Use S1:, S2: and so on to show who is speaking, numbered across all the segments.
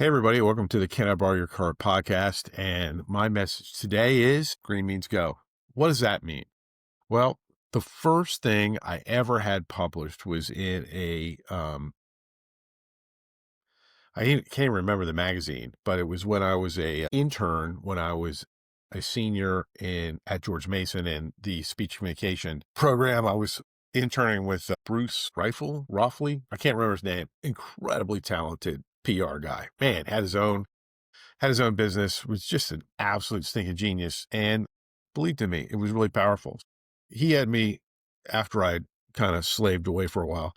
S1: Hey, everybody. Welcome to the Can I Borrow Your Car podcast. And my message today is green means go. What does that mean? Well, the first thing I ever had published was in I can't even remember the magazine, but it was when I was a intern, when I was a senior at George Mason in the speech communication program. I was interning with Bruce Roffley. I can't remember his name. Incredibly talented PR guy. Man, had his own business, was just an absolute stinking genius. And believed in me, it was really powerful. He had me, after I'd kind of slaved away for a while,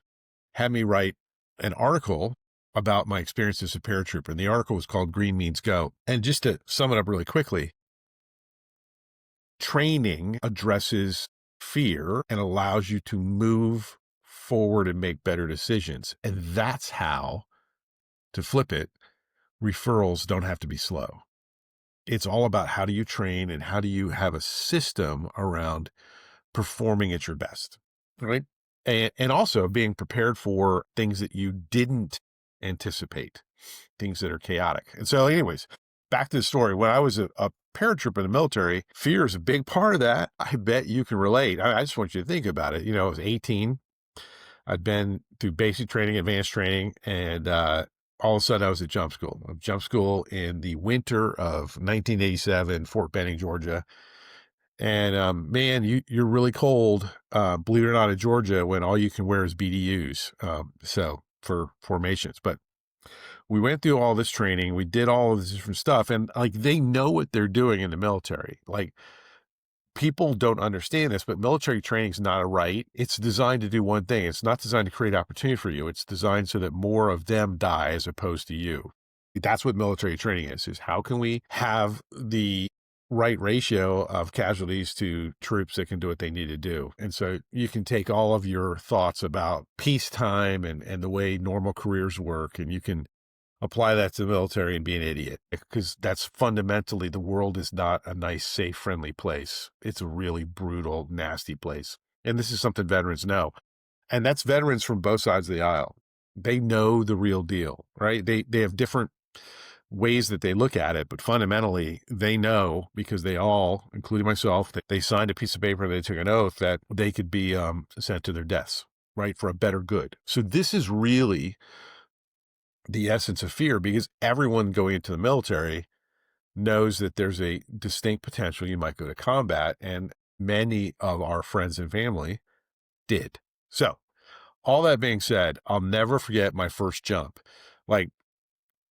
S1: had me write an article about my experience as a paratrooper. And the article was called Green Means Go. And just to sum it up really quickly, training addresses fear and allows you to move forward and make better decisions. And that's how, to flip it, referrals don't have to be slow. It's all about how do you train and how do you have a system around performing at your best, right? And also being prepared for things that you didn't anticipate, things that are chaotic. And so anyways, back to the story. When I was a paratrooper in the military, fear is a big part of that. I bet you can relate. I just want you to think about it. You know, I was 18. I'd been through basic training, advanced training, and all of a sudden I was at jump school in the winter of 1987, Fort Benning, Georgia. And man, you're really cold, believe it or not, in Georgia when all you can wear is BDUs. So for formations, but we went through all this training. We did all of this different stuff, and like they know what they're doing in the military. Like people don't understand this, but military training is not a right. It's designed to do one thing. It's not designed to create opportunity for you. It's designed so that more of them die as opposed to you. That's what military training is how can we have the right ratio of casualties to troops that can do what they need to do. And so you can take all of your thoughts about peacetime and the way normal careers work, and you can apply that to the military and be an idiot, because that's fundamentally, the world is not a nice, safe, friendly place. It's a really brutal, nasty place. And this is something veterans know. And that's veterans from both sides of the aisle. They know the real deal, right? They have different ways that they look at it, but fundamentally they know, because they all, including myself, that they signed a piece of paper, they took an oath that they could be sent to their deaths, right, for a better good. So this is really the essence of fear, because everyone going into the military knows that there's a distinct potential you might go to combat, and many of our friends and family did. So all that being said, I'll never forget my first jump. Like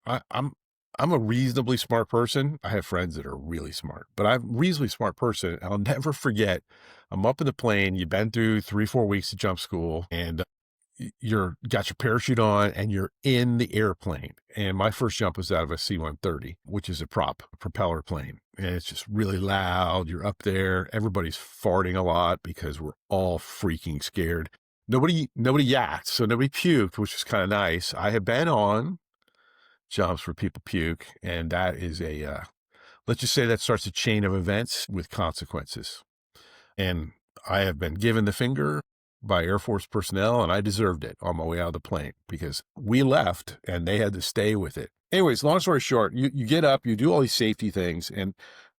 S1: I'm a reasonably smart person. I have friends that are really smart, but I'm a reasonably smart person. I'll never forget, I'm up in the plane. You've been through 3-4 weeks of jump school, and you're got your parachute on and you're in the airplane. And my first jump was out of a C-130, which is a propeller plane. And it's just really loud. You're up there. Everybody's farting a lot because we're all freaking scared. Nobody yacked, so nobody puked, which is kind of nice. I have been on jumps where people puke, and that is let's just say that starts a chain of events with consequences. And I have been given the finger by Air Force personnel, and I deserved it on my way out of the plane, because we left and they had to stay with it. Anyways, long story short, you get up, you do all these safety things, and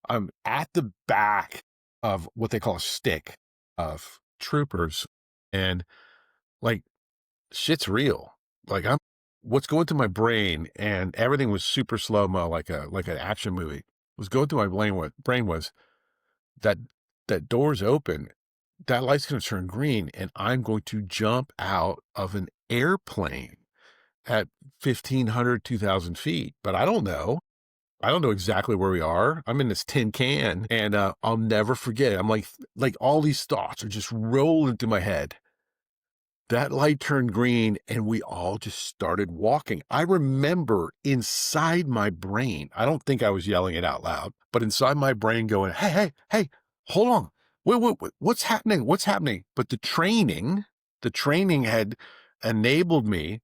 S1: I'm at the back of what they call a stick of troopers, and like shit's real. Like what's going through my brain, and everything was super slow-mo, like an action movie. Was going through my brain was that door's open, that light's going to turn green, and I'm going to jump out of an airplane at 1,500, 2,000 feet. But I don't know. I don't know exactly where we are. I'm in this tin can, and I'll never forget it. I'm like all these thoughts are just rolling through my head. That light turned green, and we all just started walking. I remember inside my brain, I don't think I was yelling it out loud, but inside my brain going, hey, hold on. Wait, what's happening? What's happening? But the training had enabled me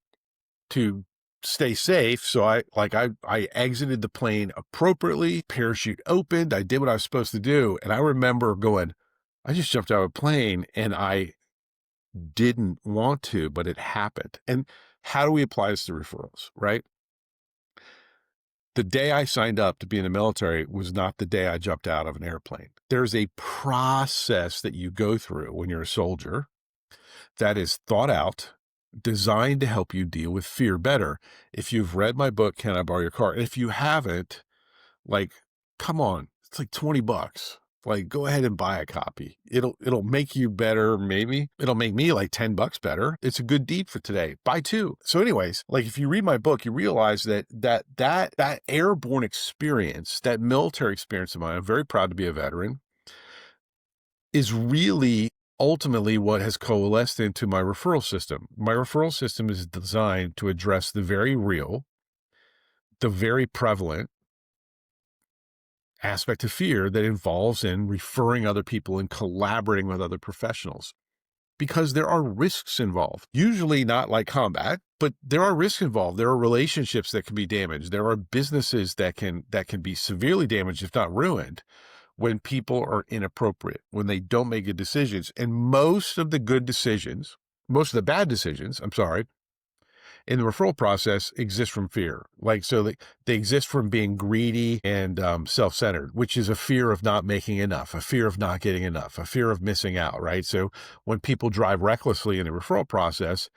S1: to stay safe. So I exited the plane appropriately, parachute opened, I did what I was supposed to do. And I remember going, I just jumped out of a plane, and I didn't want to, but it happened. And how do we apply this to referrals, right? The day I signed up to be in the military was not the day I jumped out of an airplane. There's a process that you go through when you're a soldier that is thought out, designed to help you deal with fear better. If you've read my book, Can I Borrow Your Car? If you haven't, like, come on, it's like $20. Like, go ahead and buy a copy. It'll make you better. Maybe it'll make me like $10 better. It's a good deed for today. Buy two. So anyways, like if you read my book, you realize that airborne experience, that military experience of mine, I'm very proud to be a veteran, is really ultimately what has coalesced into my referral system. My referral system is designed to address the very real, the very prevalent aspect of fear that involves in referring other people and collaborating with other professionals, because there are risks involved, usually not like combat, but there are risks involved. There are relationships that can be damaged. There are businesses that can be severely damaged, if not ruined, when people are inappropriate, when they don't make good decisions. And most of the bad decisions, in the referral process exist from fear. Like, so they exist from being greedy and self-centered, which is a fear of not making enough, a fear of not getting enough, a fear of missing out, right? So when people drive recklessly in the referral process,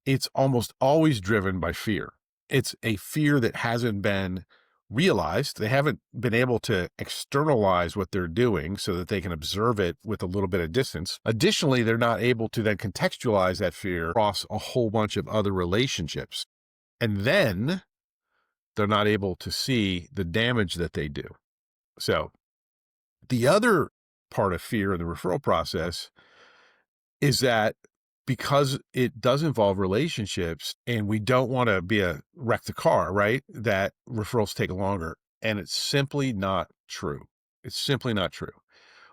S1: it's almost always driven by fear. It's a fear that hasn't been realized. They haven't been able to externalize what they're doing so that they can observe it with a little bit of distance. Additionally, they're not able to then contextualize that fear across a whole bunch of other relationships. And then they're not able to see the damage that they do. So the other part of fear in the referral process is that because it does involve relationships and we don't want to be a wreck the car, right? That referrals take longer. And it's simply not true. It's simply not true.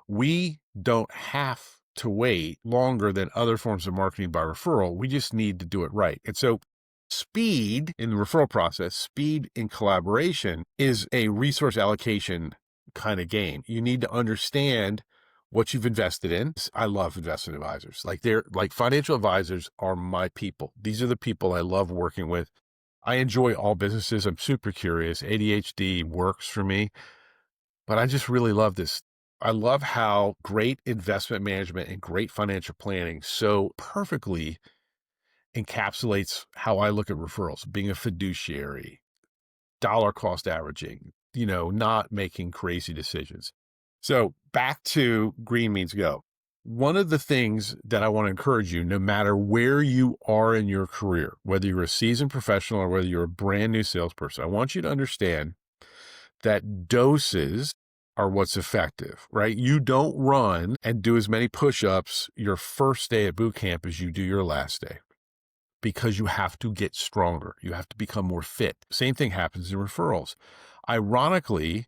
S1: We don't have to wait longer than other forms of marketing by referral. We just need to do it right. And so speed in the referral process, speed in collaboration is a resource allocation kind of game. You need to understand what you've invested in. I love investment advisors. Like financial advisors are my people. These are the people I love working with. I enjoy all businesses. I'm super curious. ADHD works for me, but I just really love this. I love how great investment management and great financial planning so perfectly encapsulates how I look at referrals, being a fiduciary, dollar cost averaging, not making crazy decisions. So back to green means go. One of the things that I want to encourage you, no matter where you are in your career, whether you're a seasoned professional or whether you're a brand new salesperson, I want you to understand that doses are what's effective, right? You don't run and do as many push-ups your first day at boot camp as you do your last day, because you have to get stronger. You have to become more fit. Same thing happens in referrals. Ironically,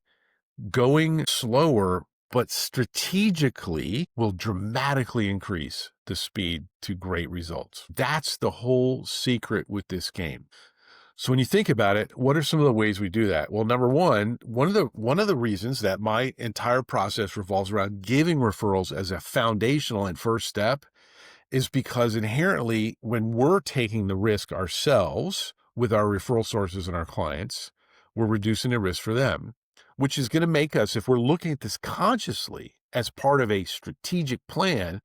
S1: going slower, but strategically, will dramatically increase the speed to great results. That's the whole secret with this game. So when you think about it, what are some of the ways we do that? Well, number one of the reasons that my entire process revolves around giving referrals as a foundational and first step is because inherently, when we're taking the risk ourselves with our referral sources and our clients, we're reducing the risk for them, which is going to make us, if we're looking at this consciously as part of a strategic plan,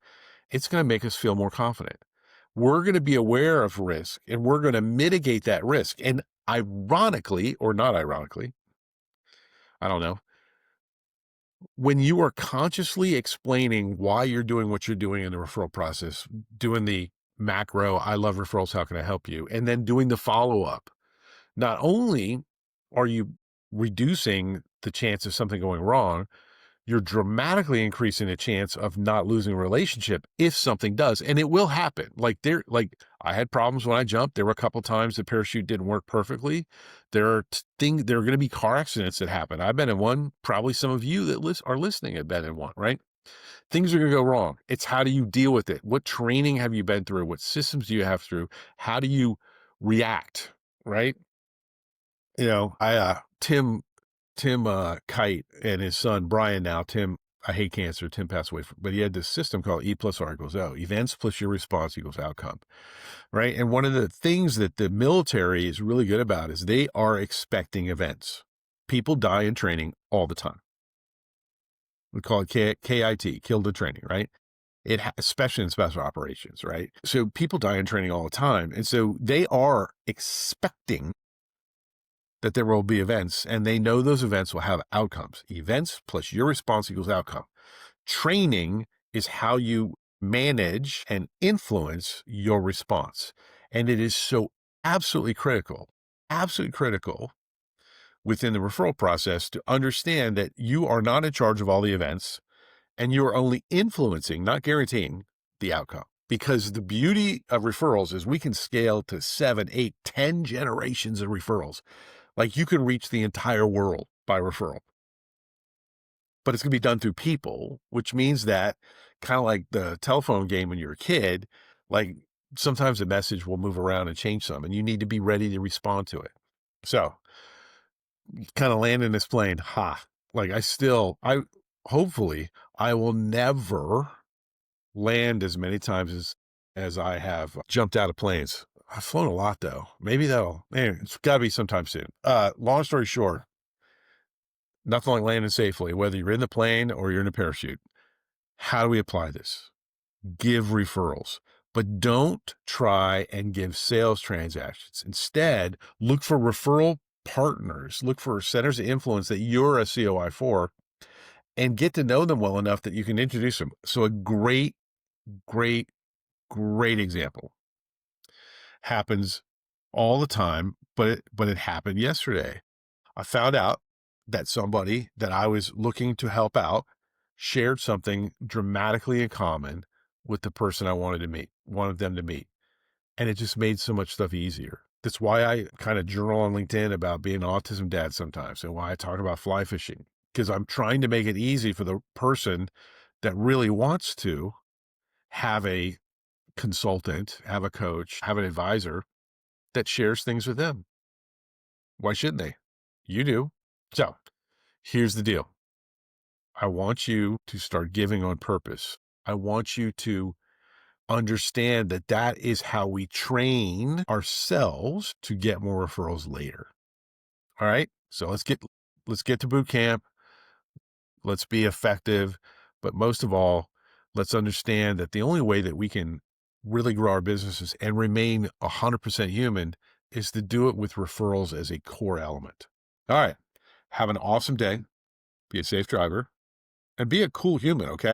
S1: it's going to make us feel more confident. We're going to be aware of risk and we're going to mitigate that risk. And ironically, or not ironically, I don't know, when you are consciously explaining why you're doing what you're doing in the referral process, doing the macro, I love referrals, how can I help you? And then doing the follow-up, not only are you reducing the chance of something going wrong, you're dramatically increasing the chance of not losing a relationship if something does. And it will happen. I had problems when I jumped. There were a couple times the parachute didn't work perfectly. There are going to be car accidents that happen. I've been in one. Probably some of you that are listening have been in one, right? Things are going to go wrong. It's how do you deal with it? What training have you been through? What systems do you have through? How do you react, right? Tim Kite and his son, Brian, now, Tim, I hate cancer. Tim passed away, but he had this system called E plus R equals O. Events plus your response equals outcome, right? And one of the things that the military is really good about is they are expecting events. People die in training all the time. We call it KIT, killed in training, right? Especially in special operations, right? So people die in training all the time. And so they are expecting that there will be events, and they know those events will have outcomes. Events plus your response equals outcome. Training is how you manage and influence your response. And it is so absolutely critical within the referral process to understand that you are not in charge of all the events and you are only influencing, not guaranteeing, the outcome. Because the beauty of referrals is we can scale to 7, 8, 10 generations of referrals. Like you can reach the entire world by referral. But it's going to be done through people, which means that kind of like the telephone game when you're a kid, like sometimes a message will move around and change some, and you need to be ready to respond to it. So kind of land in this plane, like hopefully I will never land as many times as I have jumped out of planes. I've flown a lot though. Maybe it's gotta be sometime soon. Long story short, nothing like landing safely, whether you're in the plane or you're in a parachute. How do we apply this? Give referrals, but don't try and give sales transactions. Instead, look for referral partners, look for centers of influence that you're a COI for, and get to know them well enough that you can introduce them. So a great, great, great example happens all the time, but it happened yesterday. I found out that somebody that I was looking to help out shared something dramatically in common with the person I wanted them to meet. And it just made so much stuff easier. That's why I kind of journal on LinkedIn about being an autism dad sometimes, and why I talk about fly fishing, because I'm trying to make it easy for the person that really wants to have a consultant, have a coach, have an advisor that shares things with them. Why shouldn't they? You do. So here's the deal. I want you to start giving on purpose. I want you to understand that that is how we train ourselves to get more referrals later. All right. So let's get to boot camp. Let's be effective. But most of all, let's understand that the only way that we can really grow our businesses and remain 100% human is to do it with referrals as a core element. All right. Have an awesome day. Be a safe driver and be a cool human. Okay.